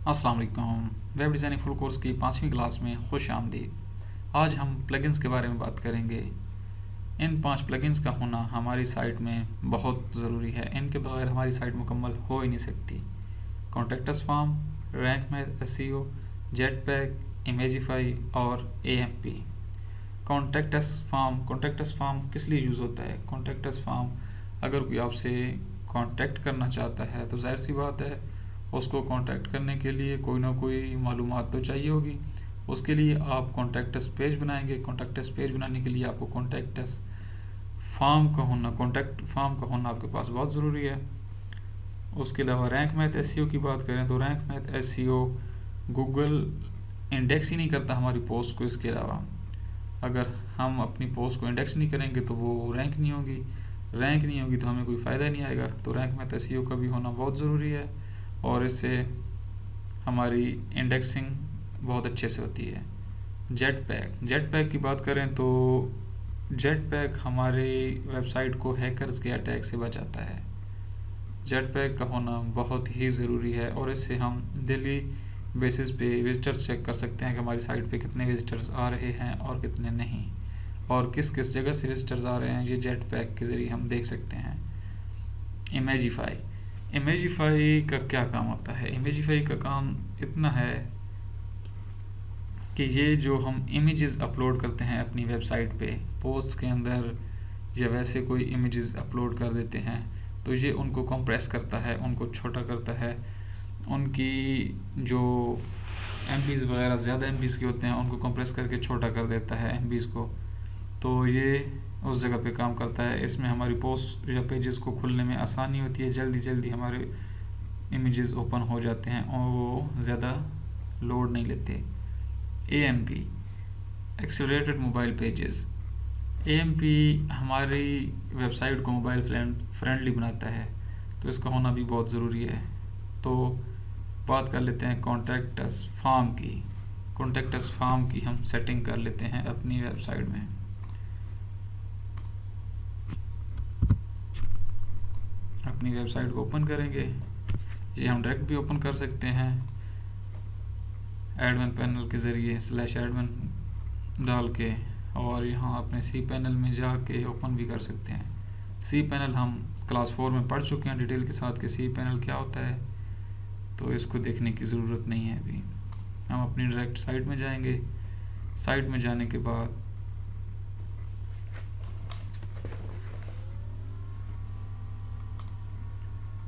अस्सलाम वालेकुम। Web designing full course की 5वीं क्लास में खुश आमदीद। आज हम प्लगइन्स के बारे में बात करेंगे। इन 5 प्लगइन्स का होना हमारी साइट में बहुत ज़रूरी है। इनके बगैर हमारी साइट मुकम्मल हो ही नहीं सकती। Contacts form, rank math SEO, jetpack, Imagify और एएमपी। कॉन्टेक्टस फॉर्म किस लिए यूज़ होता है? कॉन्टेक्टस फॉर्म, अगर कोई आपसे कांटेक्ट करना चाहता है तो जाहिर सी बात है उसको कांटेक्ट करने के लिए कोई ना कोई मालूमात तो चाहिए होगी। उसके लिए आप कॉन्टेक्टस पेज बनाएंगे। कॉन्टेक्टस पेज बनाने के लिए आपको कॉन्टेक्ट फॉर्म का होना आपके पास बहुत ज़रूरी है। उसके अलावा रैंक मैथ एसईओ की बात करें तो rank math SEO Google index ही नहीं करता हमारी पोस्ट को। इसके अलावा अगर हम अपनी पोस्ट को इंडेक्स नहीं करेंगे तो वो रैंक नहीं होगी। रैंक नहीं होगी तो हमें कोई फ़ायदा नहीं आएगा। तो रैंक मैथ एसईओ का भी होना बहुत ज़रूरी है और इससे हमारी इंडेक्सिंग बहुत अच्छे से होती है। जेट पैक की बात करें तो जेट पैक हमारे वेबसाइट को हैकर्स के अटैक से बचाता है। जेट पैक का होना बहुत ही ज़रूरी है और इससे हम डेली बेसिस पे विजिटर्स चेक कर सकते हैं कि हमारी साइट पे कितने विजिटर्स आ रहे हैं और कितने नहीं, और किस किस जगह से विजिटर्स आ रहे हैं ये जेट पैक के ज़रिए हम देख सकते हैं। इमेजिफाई का क्या काम होता है? इमेजिफाई का काम इतना है कि ये जो हम इमेजेस अपलोड करते हैं अपनी वेबसाइट पे, पोस्ट के अंदर या वैसे कोई इमेजेस अपलोड कर देते हैं तो ये उनको कंप्रेस करता है, उनको छोटा करता है। उनकी जो एमबीज़ वगैरह ज़्यादा एमबीज़ के होते हैं उनको कंप्रेस करके छोटा कर देता है एमबीज़ को। तो ये उस जगह पे काम करता है। इसमें हमारी पोस्ट या पेजेस को खुलने में आसानी होती है, जल्दी जल्दी हमारे इमेजेस ओपन हो जाते हैं और वो ज़्यादा लोड नहीं लेते। AMP, accelerated mobile pages. AMP हमारी वेबसाइट को मोबाइल फ्रेंडली बनाता है, तो इसका होना भी बहुत ज़रूरी है। तो बात कर लेते हैं कॉन्टेक्टस फॉर्म की हम सेटिंग कर लेते हैं अपनी वेबसाइट में। अपनी वेबसाइट को ओपन करेंगे। ये हम डायरेक्ट भी ओपन कर सकते हैं एडमिन पैनल के ज़रिए /admin डाल के, और यहाँ अपने सी पैनल में जाके ओपन भी कर सकते हैं। सी पैनल हम क्लास 4 में पढ़ चुके हैं डिटेल के साथ कि सी पैनल क्या होता है, तो इसको देखने की ज़रूरत नहीं है अभी। हम अपनी डायरेक्ट साइट में जाएंगे। साइट में जाने के बाद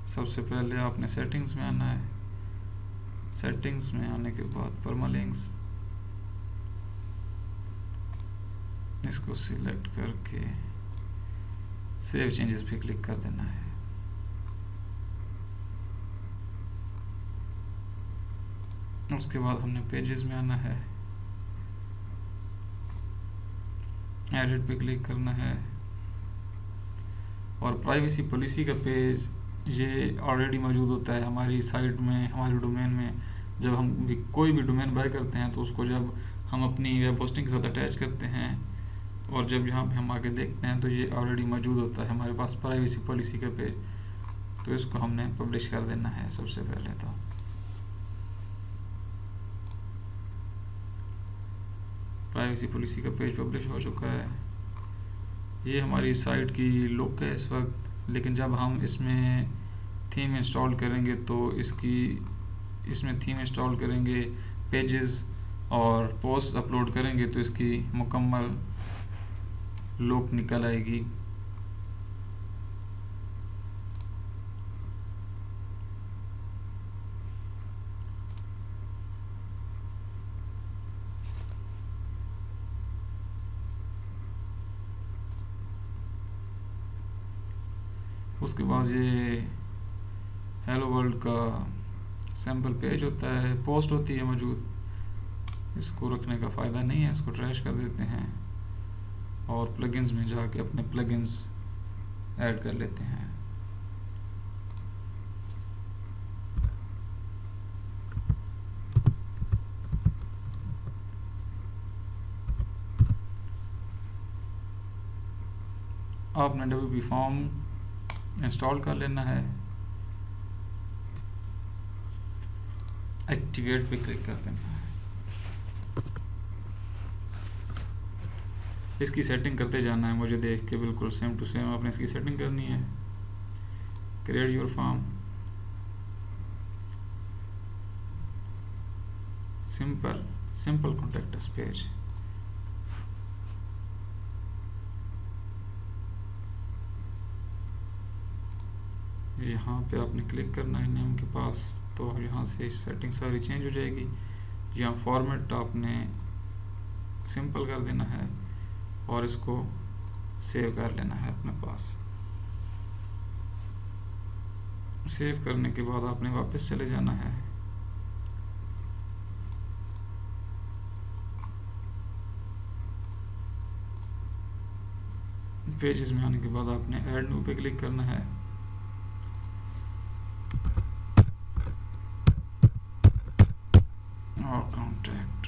सबसे पहले आपने सेटिंग्स में आना है। सेटिंग्स में आने के बाद परमालिंक्स, इसको सिलेक्ट करके सेव चेंजेस पे क्लिक कर देना है। उसके बाद हमने पेजेस में आना है, एडिट पे क्लिक करना है और प्राइवेसी पॉलिसी का पेज ये ऑलरेडी मौजूद होता है हमारी साइट में, हमारे डोमेन में। जब हम कोई भी डोमेन बाय करते हैं तो उसको जब हम अपनी वेब होस्टिंग के साथ अटैच करते हैं और जब यहाँ पे हम आके देखते हैं तो ये ऑलरेडी मौजूद होता है हमारे पास प्राइवेसी पॉलिसी का पेज। तो इसको हमने पब्लिश कर देना है सबसे पहले। तो प्राइवेसी पॉलिसी का पेज पब्लिश हो चुका है। ये हमारी साइट की लुक है इस वक्त, लेकिन जब हम इसमें थीम इंस्टॉल करेंगे तो इसमें थीम इंस्टॉल करेंगे, पेजेस और पोस्ट अपलोड करेंगे तो इसकी मुकम्मल लुक निकल आएगी। उसके बाद ये हेलो वर्ल्ड का सैम्पल पेज होता है, पोस्ट होती है मौजूद। इसको रखने का फ़ायदा नहीं है, इसको ट्रैश कर देते हैं और प्लगइन्स में जाके अपने प्लगइन्स ऐड कर लेते हैं। आपने WP फॉर्म इंस्टॉल कर लेना है। एक्टिवेट पे क्लिक कर देना है। इसकी सेटिंग करते जाना है, मुझे देख के बिल्कुल सेम टू सेम आपने इसकी सेटिंग करनी है। Create your form, simple contact us page. यहाँ पे आपने क्लिक करना है नेम के पास, तो यहाँ से सेटिंग सारी चेंज हो जाएगी। यहाँ फॉर्मेट आपने सिंपल कर देना है और इसको सेव कर लेना है अपने पास। सेव करने के बाद आपने वापस चले जाना है। पेजेस में आने के बाद आपने ऐड न्यू पे क्लिक करना है। और कॉन्टैक्ट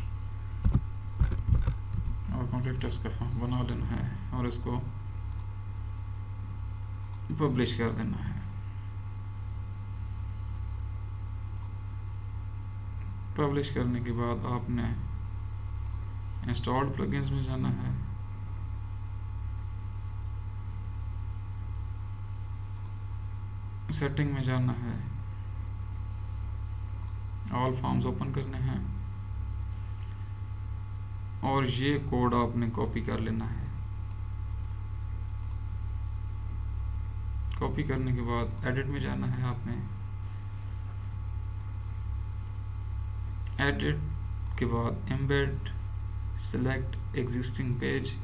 का फॉर्म बना लेना है और इसको पब्लिश कर देना है। पब्लिश करने के बाद आपने इंस्टॉल्ड प्लगइन्स में जाना है। सेटिंग में जाना है, ऑल फॉर्म्स ओपन करने हैं और ये कोड आपने कॉपी कर लेना है। कॉपी करने के बाद एडिट में जाना है आपने। एडिट के बाद एम्बेड, सिलेक्ट एग्जिस्टिंग पेज,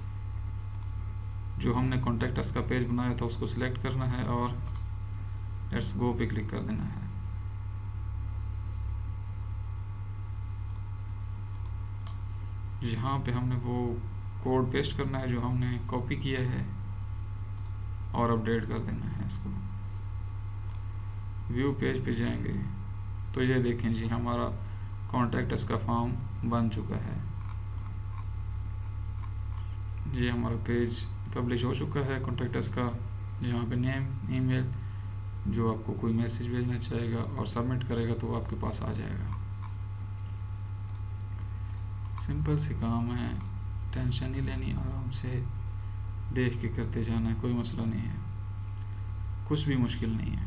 जो हमने कॉन्टैक्ट अस का पेज बनाया था उसको सिलेक्ट करना है और लेट्स गो पे क्लिक कर देना है। यहाँ पे हमने वो कोड पेस्ट करना है जो हमने कॉपी किया है और अपडेट कर देना है इसको। व्यू पेज पे जाएंगे तो ये देखें जी हमारा कॉन्टैक्ट अस का फॉर्म बन चुका है। ये हमारा पेज पब्लिश हो चुका है कॉन्टैक्ट अस का। यहाँ पे नेम, ईमेल, जो आपको कोई मैसेज भेजना चाहेगा और सबमिट करेगा तो वो आपके पास आ जाएगा। सिंपल से काम है, टेंशन नहीं लेनी, आराम से देख के करते जाना है, कोई मसला नहीं है, कुछ भी मुश्किल नहीं है।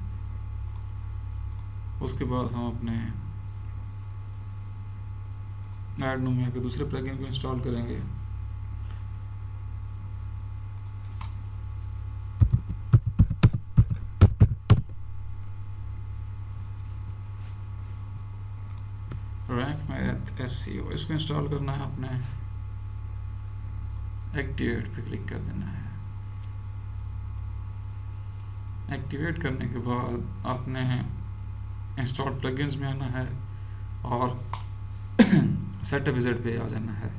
उसके बाद हम अपने ऐड न्यू में दूसरे प्लगइन को इंस्टॉल करेंगे। रैंक मैथ एसईओ, इसको इंस्टॉल करना है अपने। एक्टिवेट पे क्लिक कर देना है। एक्टिवेट करने के बाद आपने इंस्टॉल प्लगइन्स में आना है और सेटअप विज़िट पे आ जाना है।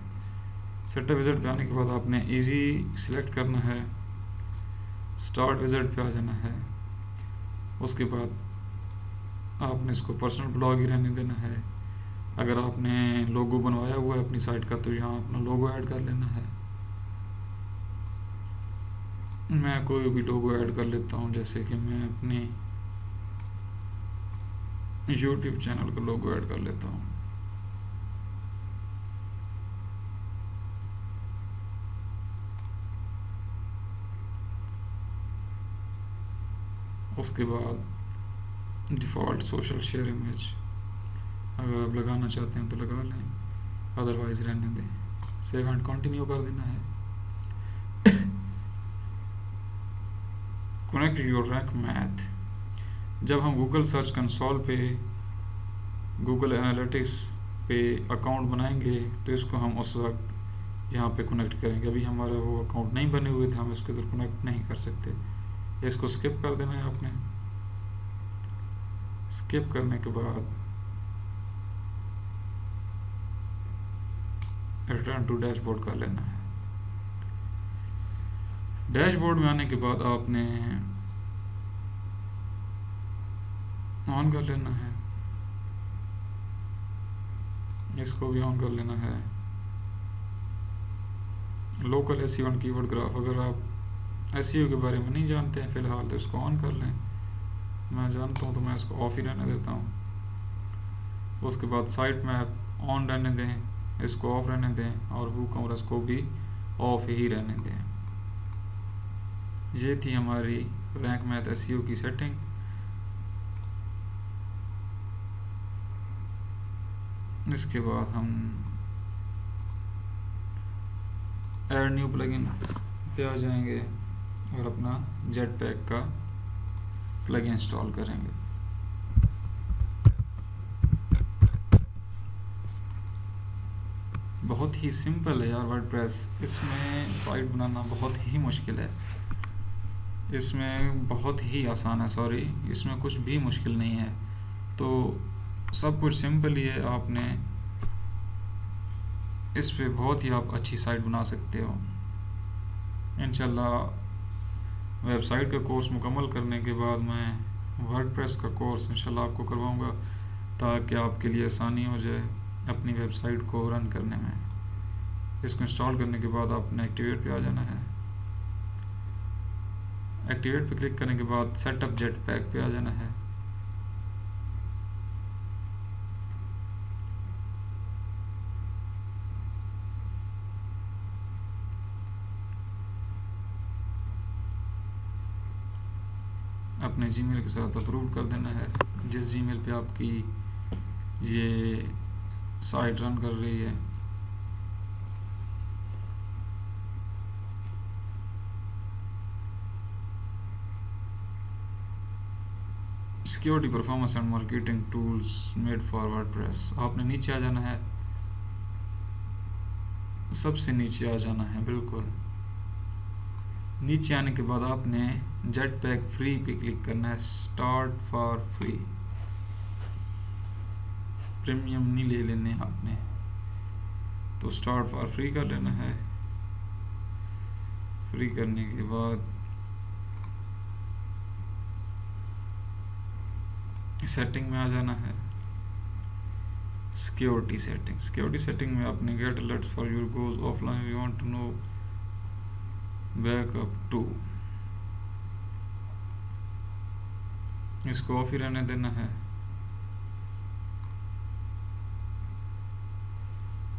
सेटअप विज़िट पे आने के बाद आपने इजी सिलेक्ट करना है, स्टार्ट विज़िट पे आ जाना है। उसके बाद आपने इसको पर्सनल ब्लॉग ही रहने देना है। अगर आपने लोगो बनवाया हुआ है अपनी साइट का तो यहाँ अपना लोगो ऐड कर लेना है। मैं कोई भी लोगो ऐड कर लेता हूँ, जैसे कि मैं अपनी YouTube चैनल का लोगो ऐड कर लेता हूँ। उसके बाद डिफ़ॉल्ट सोशल शेयर इमेज अगर आप लगाना चाहते हैं तो लगा लें, अदरवाइज रहने दें। सेव एंड कंटिन्यू कर देना है। कनेक्ट योर रैंक मैथ, जब हम गूगल सर्च कंसोल पे, गूगल एनालिटिक्स पे अकाउंट बनाएंगे तो इसको हम उस वक्त यहाँ पे कनेक्ट करेंगे। अभी हमारा वो अकाउंट नहीं बने हुए थे, हम इसके अंदर कनेक्ट नहीं कर सकते। इसको स्किप कर देना है आपने। स्किप करने के बाद रिटर्न टू डैशबोर्ड कर लेना है। डैशबोर्ड में आने के बाद आपने ऑन कर लेना है, इसको भी ऑन कर लेना है। Local SEO and keyword graph, अगर आप एसईओ के बारे में नहीं जानते हैं फिलहाल तो इसको ऑन कर लें। मैं जानता हूं तो मैं इसको ऑफ ही रहने देता हूं। उसके बाद साइट मैप ऑन रहने दें, इसको ऑफ रहने दें, और वूकॉमर्स को भी ऑफ ही रहने दें। ये थी हमारी रैंक मैथ एसईओ की सेटिंग। इसके बाद हम ऐड न्यू प्लगइन पे आ जाएंगे और अपना जेटपैक का प्लगइन इंस्टॉल करेंगे। बहुत ही सिंपल है यार वर्डप्रेस, इसमें साइट बनाना बहुत ही मुश्किल है, इसमें बहुत ही आसान है, सॉरी इसमें कुछ भी मुश्किल नहीं है। तो सब कुछ सिंपल ही है, आपने इस पे बहुत ही आप अच्छी साइट बना सकते हो। इंशाल्लाह वेबसाइट का कोर्स मुकम्मल करने के बाद मैं वर्डप्रेस का कोर्स इंशाल्लाह आपको करवाऊंगा, ताकि आपके लिए आसानी हो जाए अपनी वेबसाइट को रन करने में। इसको इंस्टॉल करने के बाद आपने एक्टिवेट पे आ जाना है। एक्टिवेट पे क्लिक करने के बाद सेटअप जेटपैक पे आ जाना है। अपने जीमेल के साथ अप्रूव कर देना है, जिस जीमेल पे आपकी ये साइट रन कर रही है। Security performance and marketing tools made for WordPress, आपने नीचे आ जाना है, सबसे नीचे आ जाना है, बिल्कुल नीचे आने के बाद आपने जेटपैक फ्री पे क्लिक करना है, स्टार्ट फॉर फ्री, प्रीमियम नहीं ले लेने आपने, तो स्टार्ट फॉर फ्री कर लेना है। फ्री करने के बाद सेटिंग में आ जाना है, सिक्योरिटी सेटिंग। सिक्योरिटी सेटिंग में आपने get alerts for your goes offline, we want to know backup to, इसको ऑफ ही रहने देना है।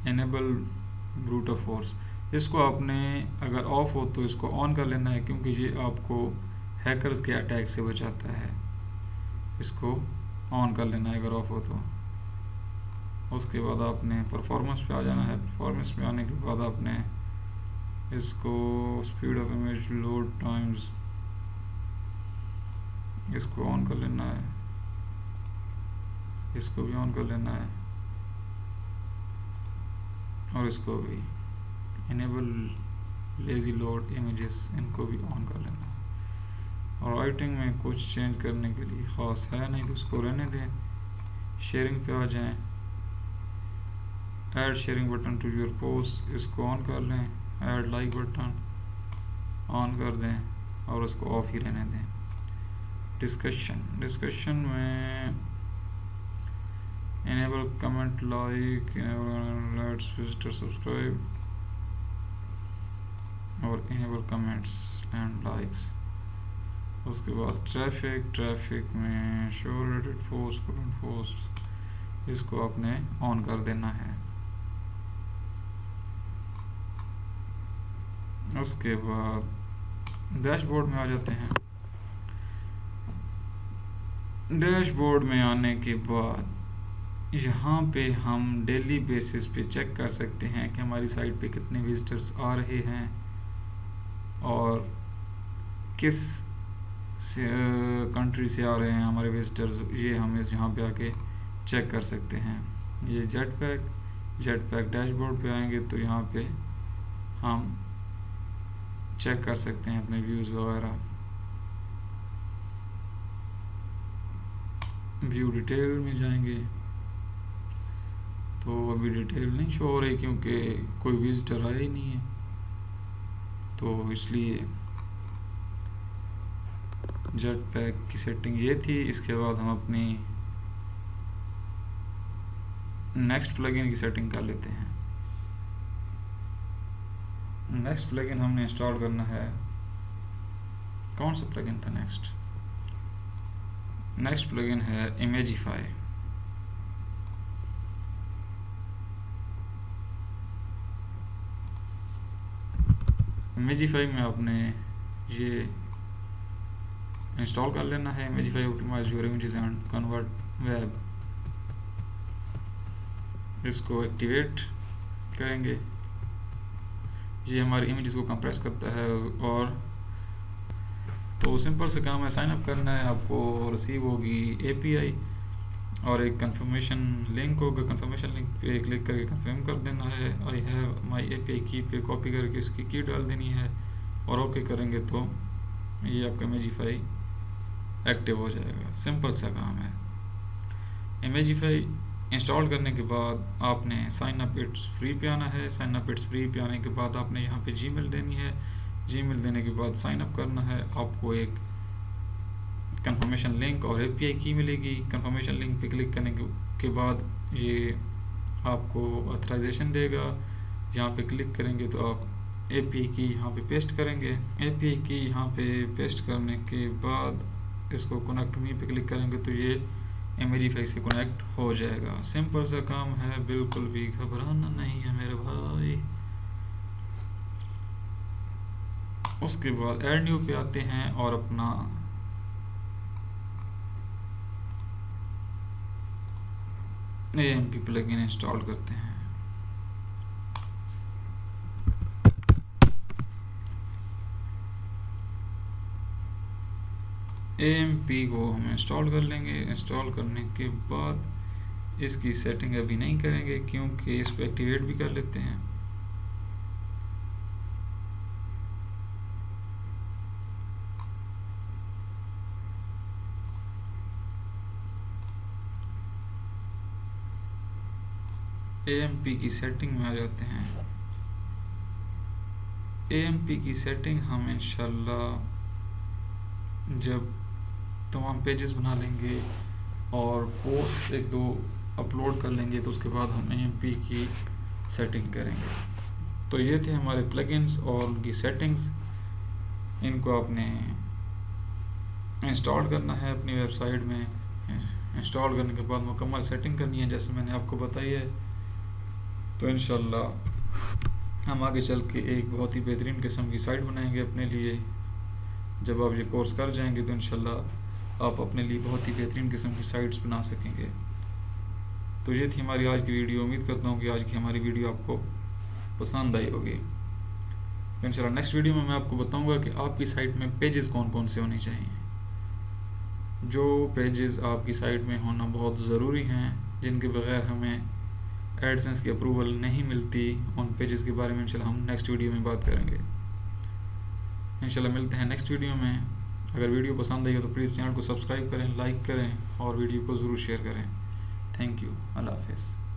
एनेबल ब्रूट फोर्स, इसको आपने अगर ऑफ हो तो इसको ऑन कर लेना है, क्योंकि ये आपको हैकर्स के अटैक से बचाता है। इसको ऑन कर लेना है अगर ऑफ हो तो। उसके बाद आपने परफॉर्मेंस पे आ जाना है। परफॉर्मेंस पे आने के बाद आपने इसको speed of image load times, इसको ऑन कर लेना है, इसको भी ऑन कर लेना है, और इसको भी इनेबल लेजी लोड इमेजेस, इनको भी ऑन कर लेना है। और राइटिंग में कुछ चेंज करने के लिए ख़ास है नहीं, तो उसको रहने दें। शेयरिंग पे आ जाएं, add sharing button to your post, इसको ऑन कर लें। ऐड लाइक बटन ऑन कर दें और उसको ऑफ ही रहने दें। डिस्कशन में enable comment like, enable let's visitor subscribe, और इनेबल कमेंट्स एंड लाइक्स। उसके बाद ट्रैफिक में show related post, current post, इसको आपने ऑन कर देना है। उसके बाद डैशबोर्ड में आ जाते हैं। डैशबोर्ड में आने के बाद यहाँ पे हम डेली बेसिस पे चेक कर सकते हैं कि हमारी साइट पे कितने विजिटर्स आ रहे हैं और किस कंट्री से आ रहे हैं हमारे विजिटर्स, ये हम यहाँ पे आके चेक कर सकते हैं। ये जेटपैक डैशबोर्ड पे आएंगे तो यहाँ पे हम चेक कर सकते हैं अपने व्यूज़ वगैरह। व्यू डिटेल में जाएंगे तो अभी डिटेल नहीं शो हो रही, क्योंकि कोई विजिटर आया ही नहीं है, तो इसलिए जेटपैक की सेटिंग ये थी। इसके बाद हम अपनी नेक्स्ट प्लगइन की सेटिंग कर लेते हैं। नेक्स्ट प्लगइन हमने इंस्टॉल करना है, कौन सा प्लगइन था नेक्स्ट प्लगइन है इमेजिफाई। इमेजिफाई में आपने ये इंस्टॉल कर लेना है। Imagify optimize your images and convert web, इसको एक्टिवेट करेंगे। ये हमारी इमेजेस को कंप्रेस करता है। और तो सिंपल से काम है, साइन अप करना है आपको, रिसीव होगी एपीआई और एक कंफर्मेशन लिंक होगा। कंफर्मेशन लिंक पे क्लिक करके कंफर्म कर देना है। आई हैव माई एपीआई की पे कॉपी करके इसकी की डाल देनी है और ओके करेंगे तो ये आपका इमेजिफाई एक्टिव हो जाएगा। सिंपल सा काम है। इमेजिफाई इंस्टॉल करने के बाद आपने साइन अप इट्स फ्री पे आना है। साइन अप इट्स फ्री पे आने के बाद आपने यहाँ पे जीमेल देनी है। जीमेल देने के बाद साइन अप करना है। आपको एक कंफर्मेशन लिंक और एपीआई की मिलेगी। कंफर्मेशन लिंक पे क्लिक करने के बाद ये आपको ऑथराइजेशन देगा। यहाँ पे क्लिक करेंगे तो आप एपीआई की यहाँ पे पेस्ट करेंगे। एपीआई की यहाँ पे पेस्ट करने के बाद इसको कनेक्ट मी पे क्लिक करेंगे तो ये इमेजिफाई से कनेक्ट हो जाएगा। सिंपल सा काम है, बिल्कुल भी घबराना नहीं है मेरे भाई। उसके बाद ऐड न्यू पे आते हैं और अपना AMP प्लगइन इंस्टॉल करते हैं। AMP को हम इंस्टॉल कर लेंगे। इंस्टॉल करने के बाद इसकी सेटिंग अभी नहीं करेंगे क्योंकि इसको एक्टिवेट भी कर लेते हैं। AMP की सेटिंग में आ जाते हैं। AMP की सेटिंग हम इंशाल्लाह जब तमाम पेजेस बना लेंगे और पोस्ट एक दो अपलोड कर लेंगे तो उसके बाद हम AMP की सेटिंग करेंगे। तो ये थे हमारे प्लगइन्स और उनकी सेटिंग्स। इनको आपने इंस्टॉल करना है अपनी वेबसाइट में। इंस्टॉल करने के बाद मुकम्मल सेटिंग करनी है जैसे मैंने आपको बताई है। तो इंशाल्लाह हम आगे चल के एक बहुत ही बेहतरीन किस्म की साइट बनाएंगे अपने लिए। जब आप ये कोर्स कर जाएंगे तो इंशाल्लाह आप अपने लिए बहुत ही बेहतरीन किस्म की साइट्स बना सकेंगे। तो ये थी हमारी आज की वीडियो। उम्मीद करता हूँ कि आज की हमारी वीडियो आपको पसंद आई होगी। तो इंशाल्लाह नेक्स्ट वीडियो में मैं आपको बताऊँगा कि आपकी साइट में पेजेस कौन कौन से होने चाहिए। जो पेजेस आपकी साइट में होना बहुत ज़रूरी हैं, जिनके बगैर हमें एडसेंस की अप्रूवल नहीं मिलती, उन पेजेस के बारे में इंशाल्लाह हम नेक्स्ट वीडियो में बात करेंगे। इंशाल्लाह मिलते हैं नेक्स्ट वीडियो में। अगर वीडियो पसंद आई हो तो प्लीज़ चैनल को सब्सक्राइब करें, लाइक करें और वीडियो को ज़रूर शेयर करें। Thank you. अल्लाह हाफ़िज़।